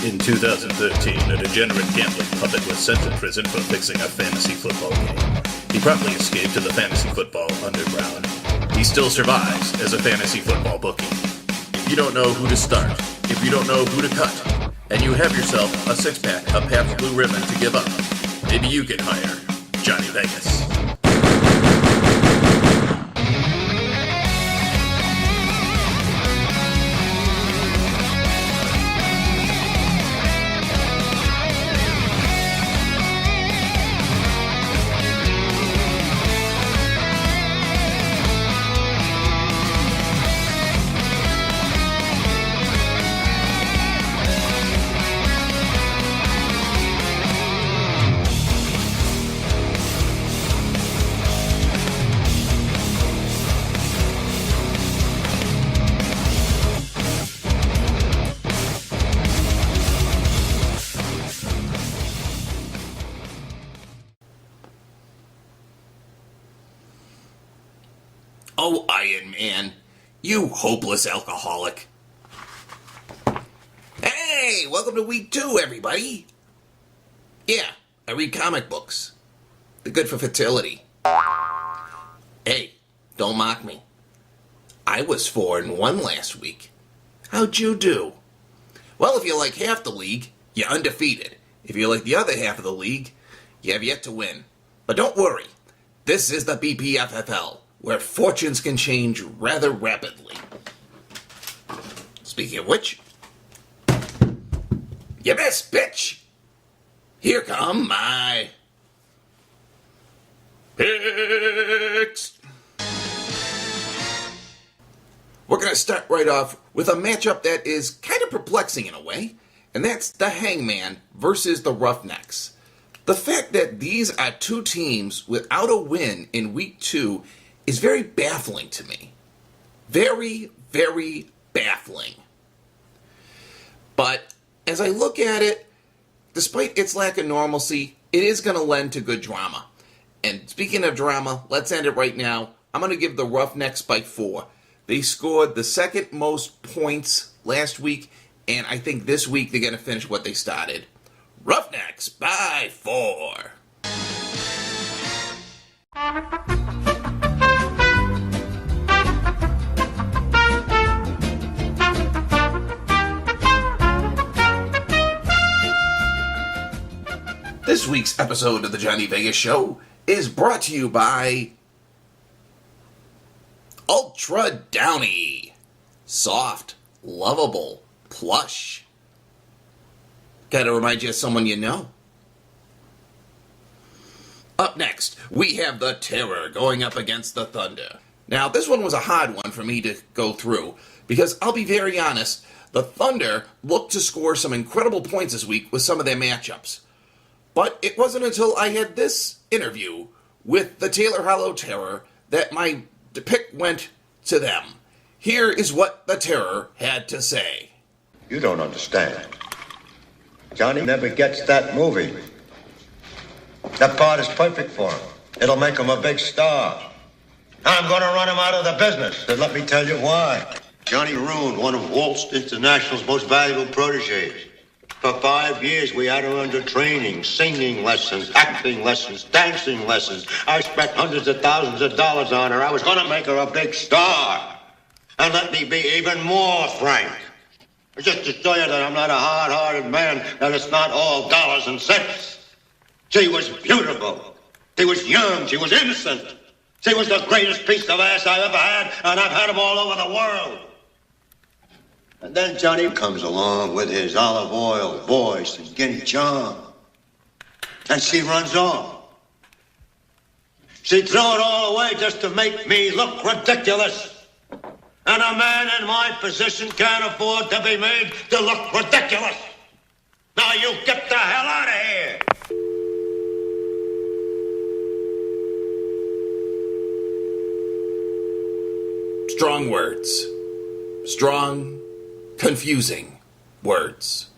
In 2013, a degenerate gambling puppet was sent to prison for fixing a fantasy football game. He promptly escaped to the fantasy football underground. He still survives as a fantasy football bookie. If you don't know who to start, if you don't know who to cut, and you have yourself a six-pack of Pabst Blue Ribbon to give up, maybe you can hire Johnny Vegas. Oh, Iron Man, you hopeless alcoholic. Hey, welcome to week 2, everybody. Yeah, I read comic books. They're good for fertility. Hey, don't mock me. I was 4-1 last week. How'd you do? Well, if you're like half the league, you're undefeated. If you're like the other half of the league, you have yet to win. But don't worry, this is the BPFFL, where fortunes can change rather rapidly. Speaking of which, you missed, bitch! Here come my picks. We're going to start right off with a matchup that is kind of perplexing in a way, and that's the Hangman versus the Roughnecks. The fact that these are two teams without a win in week 2 is very baffling to me. Very, very baffling. But as I look at it, despite its lack of normalcy, it is going to lend to good drama. And speaking of drama, let's end it right now. I'm going to give the Roughnecks by 4. They scored the second most points last week, and I think this week they're going to finish what they started. Roughnecks by 4. This week's episode of the Johnny Vegas Show is brought to you by Ultra Downy. Soft, lovable, plush. Gotta remind you of someone you know. Up next, we have the Terror going up against the Thunder. Now, this one was a hard one for me to go through, because I'll be very honest, the Thunder looked to score some incredible points this week with some of their matchups. But it wasn't until I had this interview with the Taylor Hollow Terror that my pick went to them. Here is what the Terror had to say. You don't understand. Johnny never gets that movie. That part is perfect for him. It'll make him a big star. I'm going to run him out of the business, and let me tell you why. Johnny ruined one of Walt's International's most valuable protégés. For 5 years, we had her under training, singing lessons, acting lessons, dancing lessons. I spent hundreds of thousands of dollars on her. I was going to make her a big star. And let me be even more frank. Just to show you that I'm not a hard-hearted man, that it's not all dollars and cents. She was beautiful. She was young. She was innocent. She was the greatest piece of ass I ever had, and I've had them all over the world. And then Johnny comes along with his olive oil voice and guinea charm. And she runs off. She threw it all away just to make me look ridiculous. And a man in my position can't afford to be made to look ridiculous. Now you get the hell out of here. Strong words. Strong, confusing words.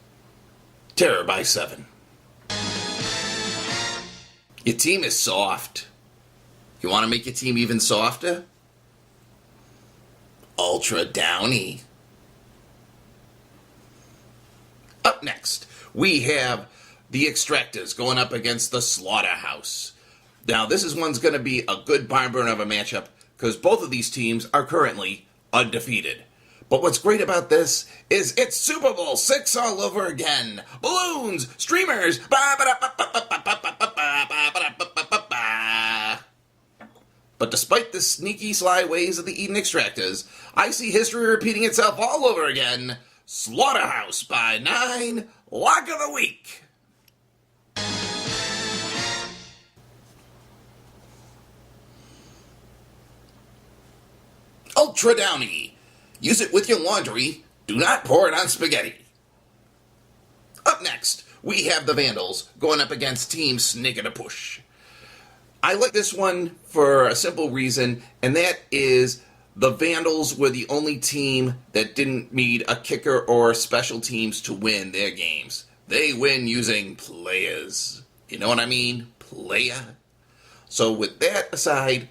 Terror by 7. Your team is soft. You want to make your team even softer? Ultra Downy. Up next, we have the Extractors going up against the Slaughterhouse. Now, this one's going to be a good barn burner of a matchup because both of these teams are currently undefeated. But what's great about this is it's Super Bowl VI all over again. Balloons, streamers, But despite the sneaky, sly ways of the Eden Extractors, I see history repeating itself all over again. Slaughterhouse by 9, Lock of the Week. Ultra Downy. Use it with your laundry. Do not pour it on spaghetti. Up next, we have the Vandals going up against Team Snake and a Push. I like this one for a simple reason, and that is the Vandals were the only team that didn't need a kicker or special teams to win their games. They win using players. You know what I mean? Player. So with that aside,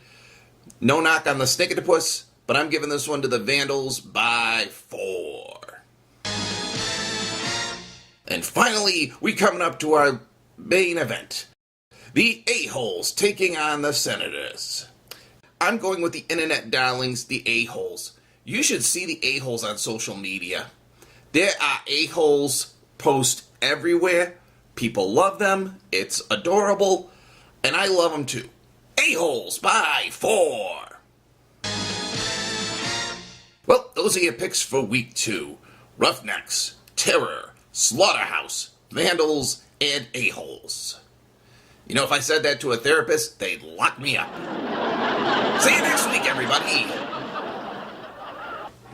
no knock on the Snake and the Puss, but I'm giving this one to the Vandals by 4. And finally, we coming up to our main event. The A-Holes taking on the Senators. I'm going with the internet darlings, the A-Holes. You should see the A-Holes on social media. There are A-Holes posts everywhere. People love them. It's adorable. And I love them too. A-Holes by 4. Well, those are your picks for week 2. Roughnecks, Terror, Slaughterhouse, Vandals, and A-Holes. You know, if I said that to a therapist, they'd lock me up. See you next week, everybody.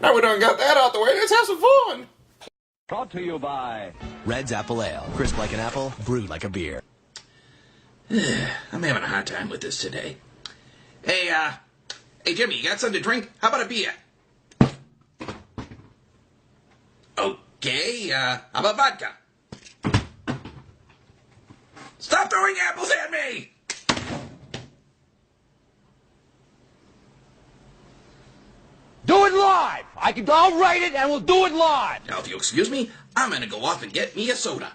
Now we done got that out the way, let's have some fun. Brought to you by Red's Apple Ale. Crisp like an apple, brewed like a beer. I'm having a hard time with this today. Hey, Jimmy, you got something to drink? How about a beer? Okay, how about vodka? Stop throwing apples at me! Do it live! I'll write it and we'll do it live! Now, if you excuse me, I'm gonna go off and get me a soda.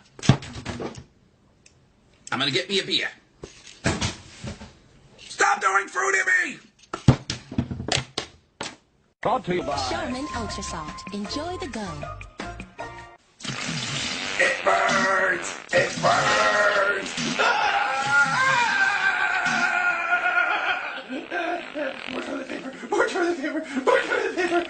I'm gonna get me a beer. Stop throwing fruit at me! Brought to you by Showman Ultra Soft. Enjoy the go. It burns! It burns! More toilet paper! More toilet paper! More toilet paper!